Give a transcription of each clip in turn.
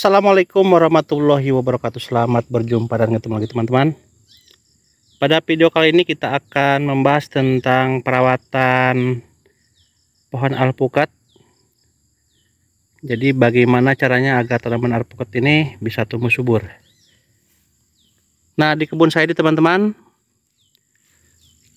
Assalamualaikum warahmatullahi wabarakatuh. Selamat berjumpa dan ketemu lagi teman-teman. Pada video kali ini kita akan membahas tentang perawatan pohon alpukat. Jadi bagaimana caranya agar tanaman alpukat ini bisa tumbuh subur. Nah, di kebun saya ini teman-teman,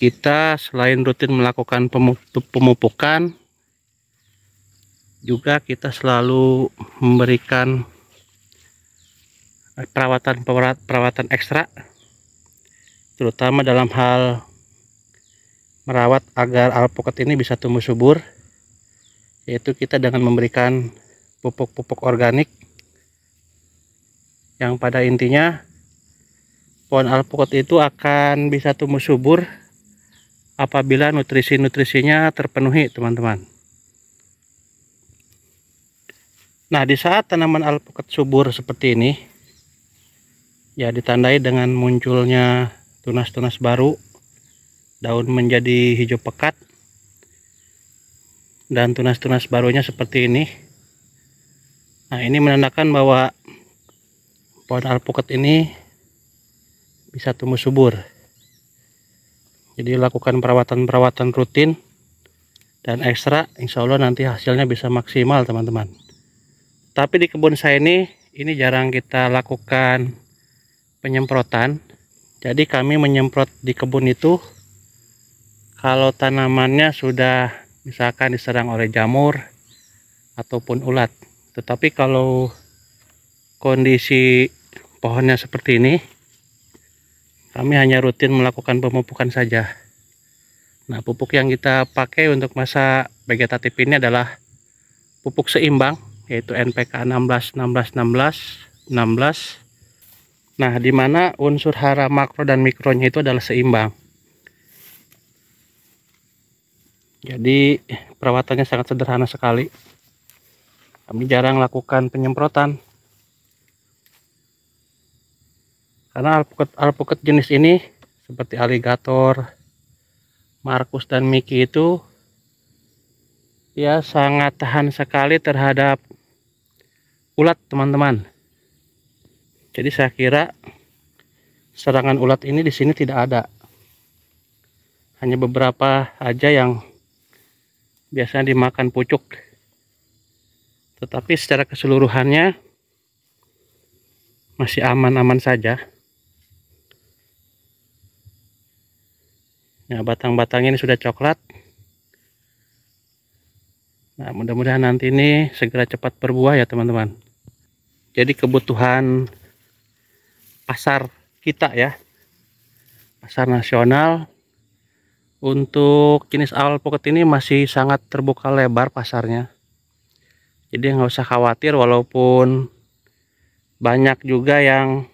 kita selain rutin melakukan pemupukan, juga kita selalu memberikan perawatan ekstra, terutama dalam hal merawat agar alpukat ini bisa tumbuh subur, yaitu kita dengan memberikan pupuk-pupuk organik yang pada intinya pohon alpukat itu akan bisa tumbuh subur apabila nutrisi-nutrisinya terpenuhi teman-teman. Nah, di saat tanaman alpukat subur seperti ini, ya ditandai dengan munculnya tunas-tunas baru, daun menjadi hijau pekat, dan tunas-tunas barunya seperti ini. Nah, ini menandakan bahwa pohon alpukat ini bisa tumbuh subur. Jadi lakukan perawatan rutin dan ekstra, insya Allah nanti hasilnya bisa maksimal teman-teman. Tapi di kebun saya ini jarang kita lakukan penyemprotan. Jadi kami menyemprot di kebun itu kalau tanamannya sudah misalkan diserang oleh jamur ataupun ulat. Tetapi kalau kondisi pohonnya seperti ini, kami hanya rutin melakukan pemupukan saja. Nah, pupuk yang kita pakai untuk masa vegetatif ini adalah pupuk seimbang, yaitu NPK 16. Nah, di mana unsur hara makro dan mikronya itu adalah seimbang. Jadi perawatannya sangat sederhana sekali. Kami jarang lakukan penyemprotan. Karena alpukat jenis ini seperti aligator, markus dan miki itu ya sangat tahan sekali terhadap ulat teman-teman. Jadi saya kira serangan ulat ini di sini tidak ada. Hanya beberapa aja yang biasanya dimakan pucuk. Tetapi secara keseluruhannya masih aman-aman saja. Nah, batang-batang ini sudah coklat. Nah, mudah-mudahan nanti ini segera cepat berbuah ya teman-teman. Jadi kebutuhan pasar kita ya, pasar nasional untuk jenis alpukat ini masih sangat terbuka lebar pasarnya. Jadi nggak usah khawatir, walaupun banyak juga yang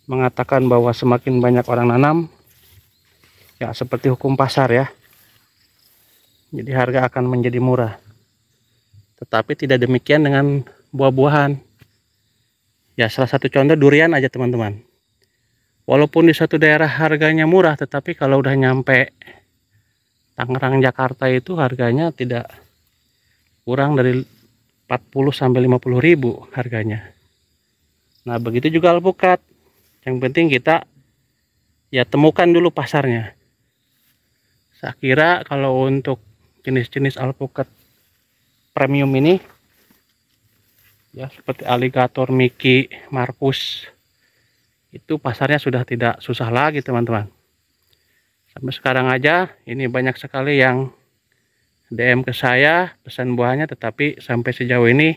mengatakan bahwa semakin banyak orang nanam, ya seperti hukum pasar ya. Jadi harga akan menjadi murah. Tetapi tidak demikian dengan buah-buahan. Ya, salah satu contoh durian aja teman-teman. Walaupun di suatu daerah harganya murah, tetapi kalau udah nyampe Tangerang, Jakarta itu harganya tidak kurang dari 40 sampai 50 ribu harganya. Nah, begitu juga alpukat. Yang penting kita ya temukan dulu pasarnya. Saya kira kalau untuk jenis-jenis alpukat premium ini ya seperti aligator, miki, markus, itu pasarnya sudah tidak susah lagi teman-teman. Sampai sekarang aja ini banyak sekali yang DM ke saya pesan buahnya, tetapi sampai sejauh ini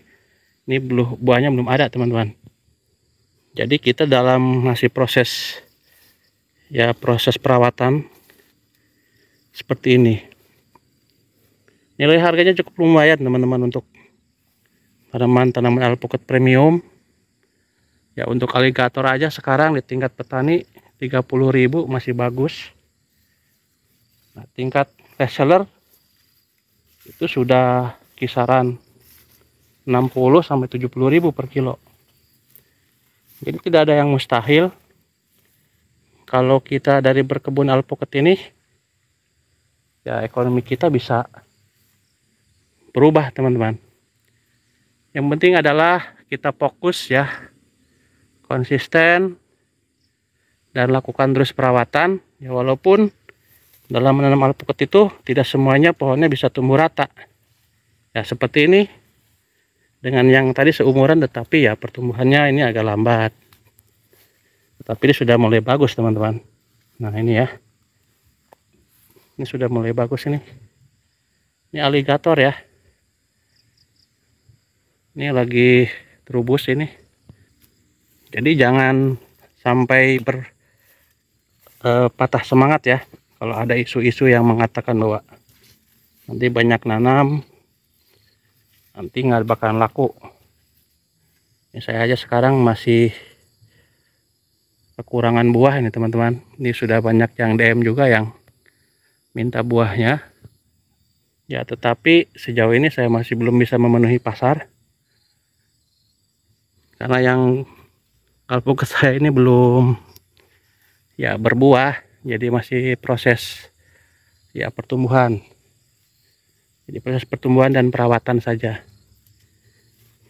buahnya belum ada teman-teman. Jadi kita dalam masih proses perawatan seperti ini. Nilai harganya cukup lumayan teman-teman untuk tanaman alpukat premium. Ya, untuk aligator aja sekarang di tingkat petani 30.000 masih bagus. Nah, tingkat reseller itu sudah kisaran 60 sampai 70.000 per kilo. Jadi tidak ada yang mustahil kalau kita dari berkebun alpukat ini, ya ekonomi kita bisa berubah teman-teman. Yang penting adalah kita fokus ya, konsisten dan lakukan terus perawatan ya, walaupun dalam menanam alpukat itu tidak semuanya pohonnya bisa tumbuh rata ya, seperti ini dengan yang tadi seumuran, tetapi ya pertumbuhannya ini agak lambat, tetapi ini sudah mulai bagus teman-teman. Nah ini ya, ini sudah mulai bagus ini aligator ya, ini lagi terubus ini. Jadi jangan sampai patah semangat ya kalau ada isu-isu yang mengatakan bahwa nanti banyak nanam, nanti nggak bakalan laku. Ini saya aja sekarang masih kekurangan buah ini teman-teman. Ini sudah banyak yang DM juga yang minta buahnya ya, tetapi sejauh ini saya masih belum bisa memenuhi pasar karena yang alpukat saya ini belum ya berbuah, jadi masih proses ya pertumbuhan. Jadi proses pertumbuhan dan perawatan saja.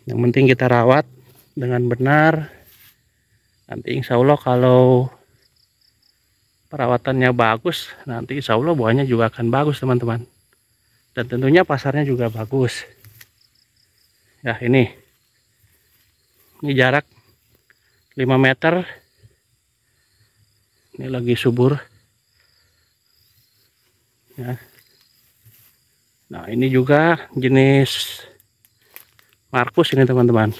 Yang penting kita rawat dengan benar. Nanti insya Allah kalau perawatannya bagus, nanti insya Allah buahnya juga akan bagus teman-teman. Dan tentunya pasarnya juga bagus. Ya ini jarak 5 meter. Ini lagi subur ya. Nah ini juga jenis Markus ini teman-teman.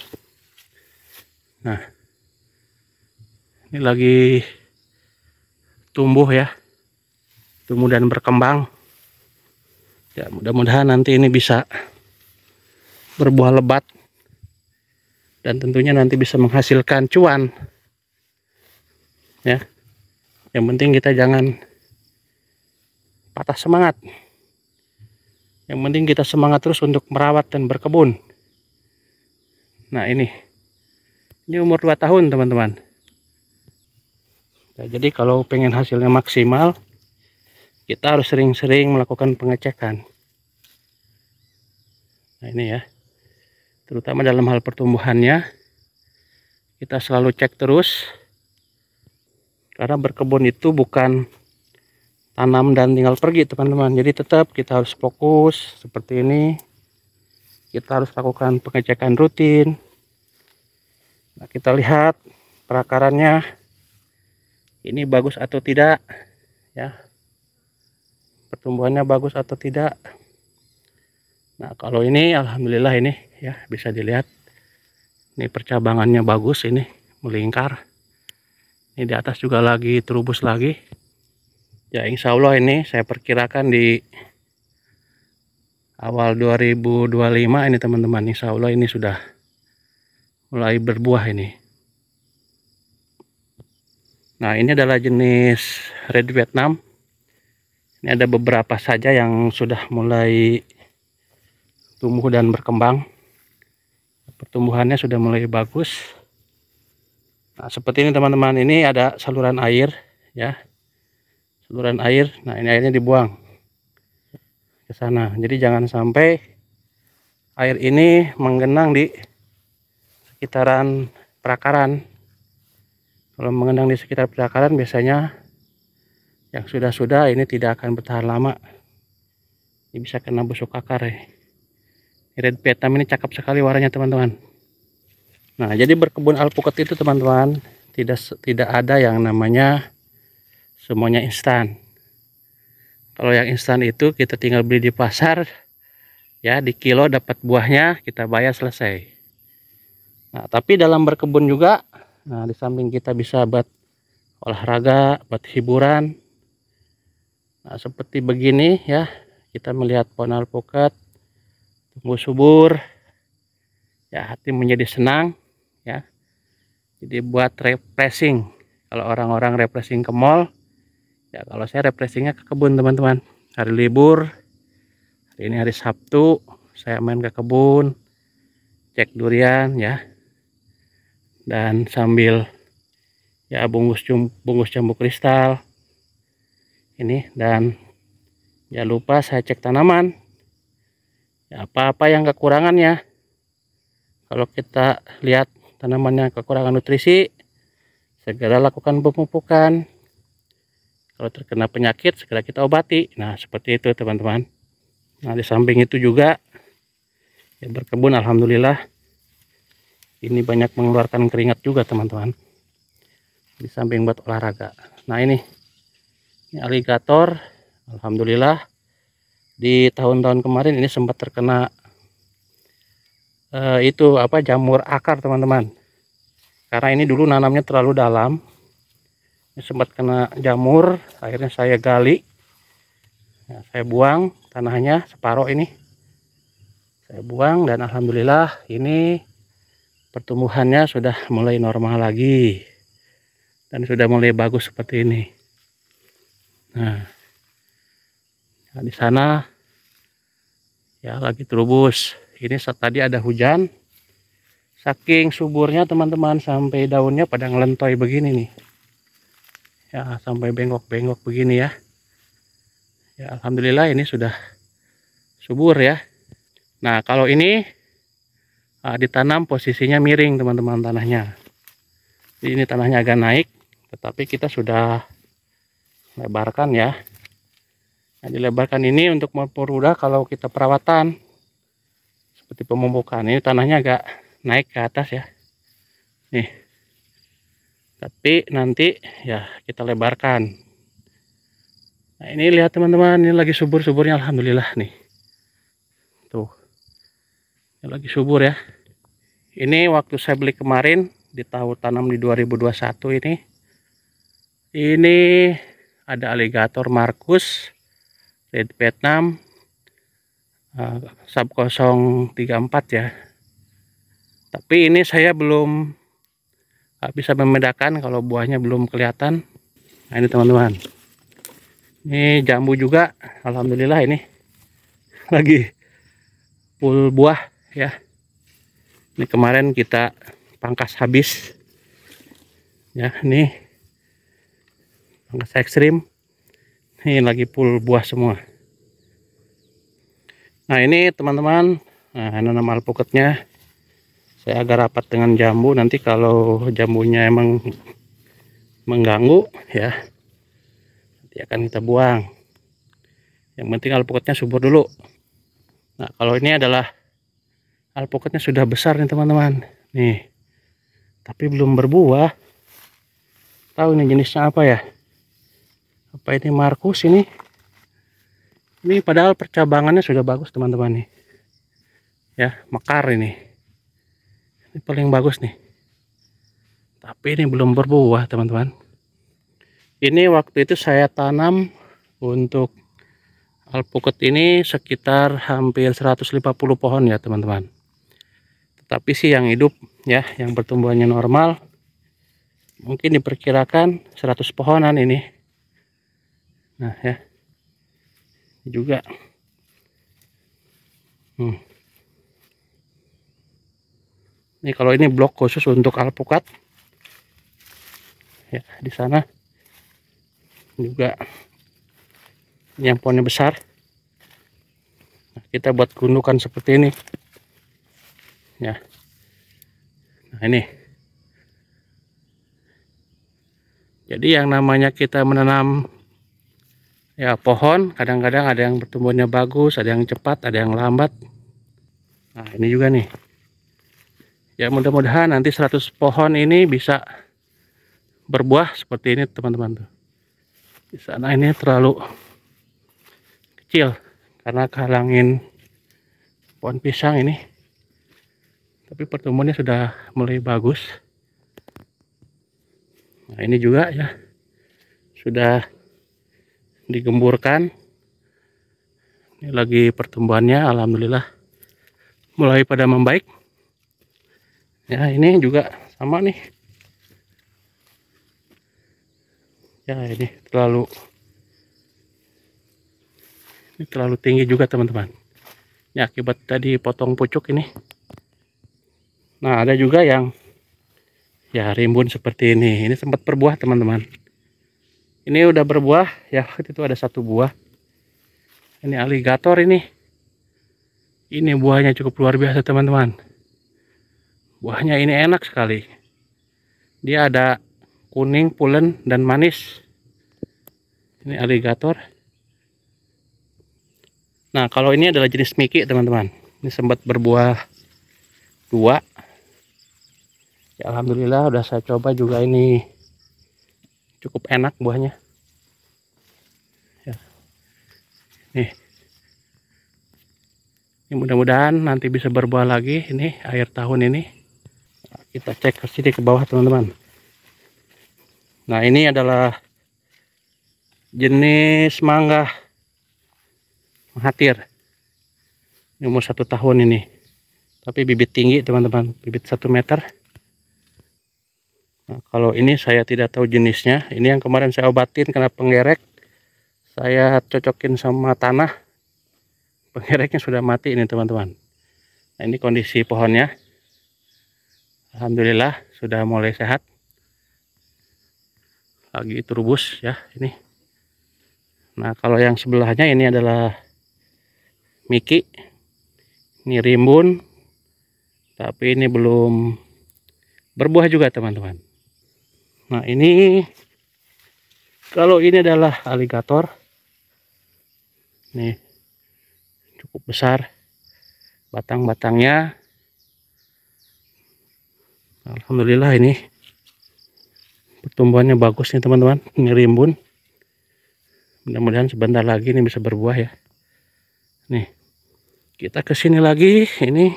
Nah ini lagi tumbuh ya, tumbuh dan berkembang ya, mudah-mudahan nanti ini bisa berbuah lebat dan tentunya nanti bisa menghasilkan cuan ya. Yang penting kita jangan patah semangat. Yang penting kita semangat terus untuk merawat dan berkebun. Nah ini umur 2 tahun teman-teman. Nah, jadi kalau pengen hasilnya maksimal, kita harus sering-sering melakukan pengecekan. Nah ini ya, terutama dalam hal pertumbuhannya, kita selalu cek terus. Karena berkebun itu bukan tanam dan tinggal pergi teman-teman. Jadi tetap kita harus fokus seperti ini. Kita harus lakukan pengecekan rutin. Nah, kita lihat perakarannya ini bagus atau tidak ya. Pertumbuhannya bagus atau tidak. Nah kalau ini alhamdulillah ini ya, bisa dilihat ini percabangannya bagus, ini melingkar. Ini di atas juga lagi terubus lagi ya, insya Allah ini saya perkirakan di awal 2025 ini teman-teman, insya Allah ini sudah mulai berbuah ini. Nah ini adalah jenis Red Vietnam. Ini ada beberapa saja yang sudah mulai tumbuh dan berkembang, pertumbuhannya sudah mulai bagus. Nah seperti ini teman-teman, ini ada saluran air ya, saluran air. Nah ini airnya dibuang ke sana, jadi jangan sampai air ini menggenang di sekitaran perakaran. Kalau menggenang di sekitar perakaran biasanya yang sudah ini tidak akan bertahan lama, ini bisa kena busuk akar ya. Red Vietnam ini cakep sekali warnanya teman-teman. Nah jadi berkebun alpukat itu teman-teman, tidak ada yang namanya semuanya instan. Kalau yang instan itu kita tinggal beli di pasar ya, di kilo dapat buahnya, kita bayar selesai. Nah tapi dalam berkebun juga, nah di samping kita bisa buat olahraga, buat hiburan, nah seperti begini ya, kita melihat pohon alpukat tumbuh subur ya, hati menjadi senang ya. Jadi buat refreshing, kalau orang-orang refreshing ke mall ya, kalau saya refreshingnya ke kebun teman-teman. Hari libur, hari ini hari Sabtu, saya main ke kebun, cek durian ya, dan sambil ya bungkus jambu kristal ini, dan jangan lupa saya cek tanaman ya, apa-apa yang kekurangannya. Kalau kita lihat tanamannya kekurangan nutrisi, segera lakukan pemupukan. Kalau terkena penyakit, segera kita obati. Nah, seperti itu teman-teman. Nah, di samping itu juga ya, berkebun alhamdulillah ini banyak mengeluarkan keringat juga teman-teman. Di samping buat olahraga. Nah, ini aligator alhamdulillah di tahun-tahun kemarin ini sempat terkena itu apa, jamur akar teman-teman. Karena ini dulu nanamnya terlalu dalam. Ini sempat kena jamur, akhirnya saya gali. Nah, saya buang tanahnya separuh ini. Saya buang dan alhamdulillah ini pertumbuhannya sudah mulai normal lagi. Dan sudah mulai bagus seperti ini. Nah, di sana ya lagi terubus. Ini tadi ada hujan. Saking suburnya teman-teman, sampai daunnya pada ngelentoy begini nih. Ya, sampai bengkok-bengkok begini ya. Ya, alhamdulillah ini sudah subur ya. Nah, kalau ini ditanam posisinya miring teman-teman tanahnya. Jadi ini tanahnya agak naik, tetapi kita sudah lebarkan ya. Nah, dilebarkan ini untuk mempermudah kalau kita perawatan seperti pemupukan. Ini tanahnya agak naik ke atas ya. Nih. Tapi nanti ya kita lebarkan. Nah, ini lihat teman-teman, ini lagi subur-suburnya alhamdulillah nih. Tuh. Ini lagi subur ya. Ini waktu saya beli kemarin di tahun tanam di 2021 ini. Ini ada aligator Marcus, Red Vietnam, sub 034 ya. Tapi ini saya belum bisa membedakan kalau buahnya belum kelihatan. Nah, ini teman-teman. Ini jambu juga, alhamdulillah ini lagi full buah ya. Ini kemarin kita pangkas habis. Ya, ini pangkas ekstrim. Ini lagi full buah semua. Nah, ini teman-teman, nanam alpukatnya saya agak rapat dengan jambu. Nanti kalau jambunya emang mengganggu ya, nanti akan kita buang. Yang penting alpukatnya subur dulu. Nah, kalau ini adalah alpukatnya sudah besar nih teman-teman. Nih, tapi belum berbuah. Tahu ini jenisnya apa ya? Apa ini Marcus ini? Ini padahal percabangannya sudah bagus teman-teman nih. Ya, mekar ini. Ini paling bagus nih. Tapi ini belum berbuah teman-teman. Ini waktu itu saya tanam untuk alpukat ini sekitar hampir 150 pohon ya teman-teman. Tetapi sih yang hidup ya, yang pertumbuhannya normal mungkin diperkirakan 100 pohonan ini. Nah ya, ini juga ini kalau ini blok khusus untuk alpukat ya. Di sana juga yang pohonnya besar. Nah, kita buat gundukan seperti ini ya. Nah, ini jadi yang namanya kita menanam ya pohon, kadang-kadang ada yang pertumbuhannya bagus, ada yang cepat, ada yang lambat. Nah, ini juga nih ya, mudah-mudahan nanti 100 pohon ini bisa berbuah seperti ini teman-teman tuh. Di sana ini terlalu kecil karena kehalangin pohon pisang ini, tapi pertumbuhannya sudah mulai bagus. Nah, ini juga ya sudah digemburkan. Ini lagi pertumbuhannya alhamdulillah mulai pada membaik ya. Ini juga sama nih ya, ini terlalu tinggi juga teman-teman. Ini akibat tadi potong pucuk ini. Nah, ada juga yang ya rimbun seperti ini. Ini sempat berbuah teman-teman. Ini udah berbuah ya, waktu itu ada satu buah. Ini aligator ini. Ini buahnya cukup luar biasa teman-teman. Buahnya ini enak sekali. Dia ada kuning, pulen, dan manis. Ini aligator. Nah, kalau ini adalah jenis Miki, teman-teman. Ini sempat berbuah 2. Ya, alhamdulillah udah saya coba juga, ini cukup enak buahnya. Ya. Nih. Ini mudah-mudahan nanti bisa berbuah lagi ini akhir tahun ini. Nah, kita cek ke sini ke bawah, teman-teman. Nah, ini adalah jenis mangga Mahathir. Ini umur 1 tahun ini. Tapi bibit tinggi, teman-teman. Bibit 1 meter. Nah, kalau ini saya tidak tahu jenisnya. Ini yang kemarin saya obatin karena penggerek. Saya cocokin sama tanah. Penggereknya sudah mati ini, teman-teman. Nah, ini kondisi pohonnya. Alhamdulillah sudah mulai sehat. Lagi turbus ya ini. Nah, kalau yang sebelahnya ini adalah Miki. Ini rimbun. Tapi ini belum berbuah juga, teman-teman. Nah, ini kalau ini adalah aligator. Nih, cukup besar batang-batangnya. Alhamdulillah ini pertumbuhannya bagus nih, teman-teman. Ini rimbun. Mudah-mudahan sebentar lagi ini bisa berbuah ya. Nih, kita ke sini lagi ini.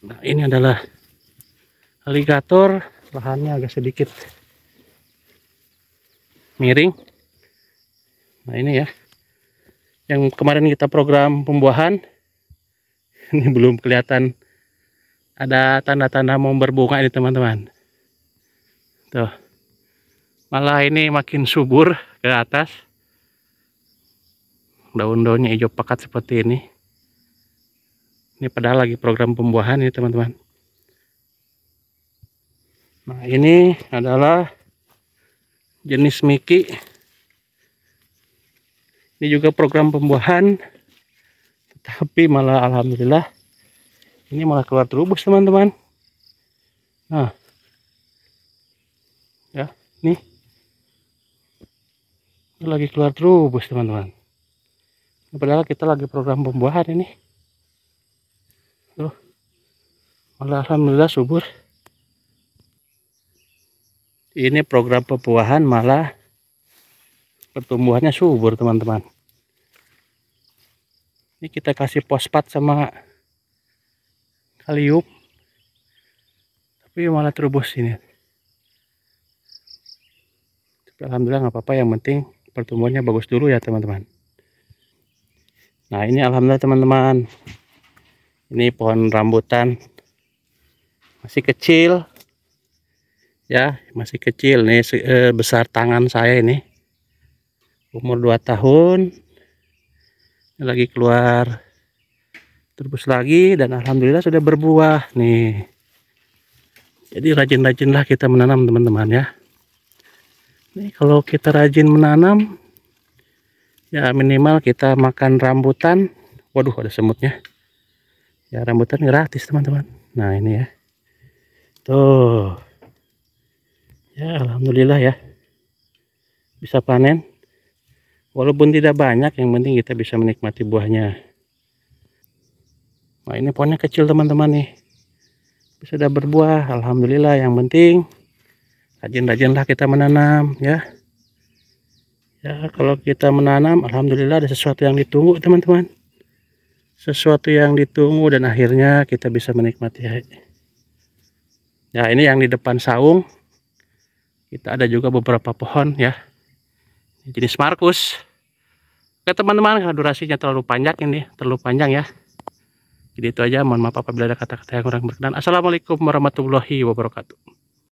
Nah, ini adalah aligator. Lahannya agak sedikit miring. Nah, ini ya. Yang kemarin kita program pembuahan. Ini belum kelihatan ada tanda-tanda mau berbunga ini, teman-teman. Tuh. Malah ini makin subur ke atas. Daun-daunnya hijau pekat seperti ini. Ini padahal lagi program pembuahan ini, teman-teman. Nah, ini adalah jenis Miki. Ini juga program pembuahan. Tapi malah alhamdulillah ini malah keluar terubus, teman-teman. Nah. Ya, nih. Ini lagi keluar terubus, teman-teman. Padahal kita lagi program pembuahan ini. Tuh. Malah alhamdulillah subur. Ini program pembuahan malah pertumbuhannya subur, teman-teman. Ini kita kasih fosfat sama kalium. Tapi malah terubus ini. Tapi alhamdulillah nggak apa-apa, yang penting pertumbuhannya bagus dulu ya, teman-teman. Nah, ini alhamdulillah, teman-teman. Ini pohon rambutan masih kecil ya, masih kecil nih, besar tangan saya ini, umur 2 tahun. Ini lagi keluar terus lagi dan alhamdulillah sudah berbuah nih. Jadi rajin-rajinlah kita menanam, teman-teman ya. Nih, kalau kita rajin menanam ya, minimal kita makan rambutan. Waduh, ada semutnya ya. Rambutan gratis, teman-teman. Nah, ini ya, tuh ya, alhamdulillah ya, bisa panen walaupun tidak banyak, yang penting kita bisa menikmati buahnya. Nah, ini pohonnya kecil, teman-teman nih, sudah berbuah alhamdulillah. Yang penting rajin-rajinlah kita menanam ya. Ya, kalau kita menanam alhamdulillah ada sesuatu yang ditunggu, teman-teman. Sesuatu yang ditunggu dan akhirnya kita bisa menikmati. Ya, ini yang di depan saung. Kita ada juga beberapa pohon ya, jenis Markus. Oke, teman-teman, karena durasinya terlalu panjang ya. Jadi itu aja, mohon maaf apabila ada kata-kata yang kurang berkenan. Assalamualaikum warahmatullahi wabarakatuh.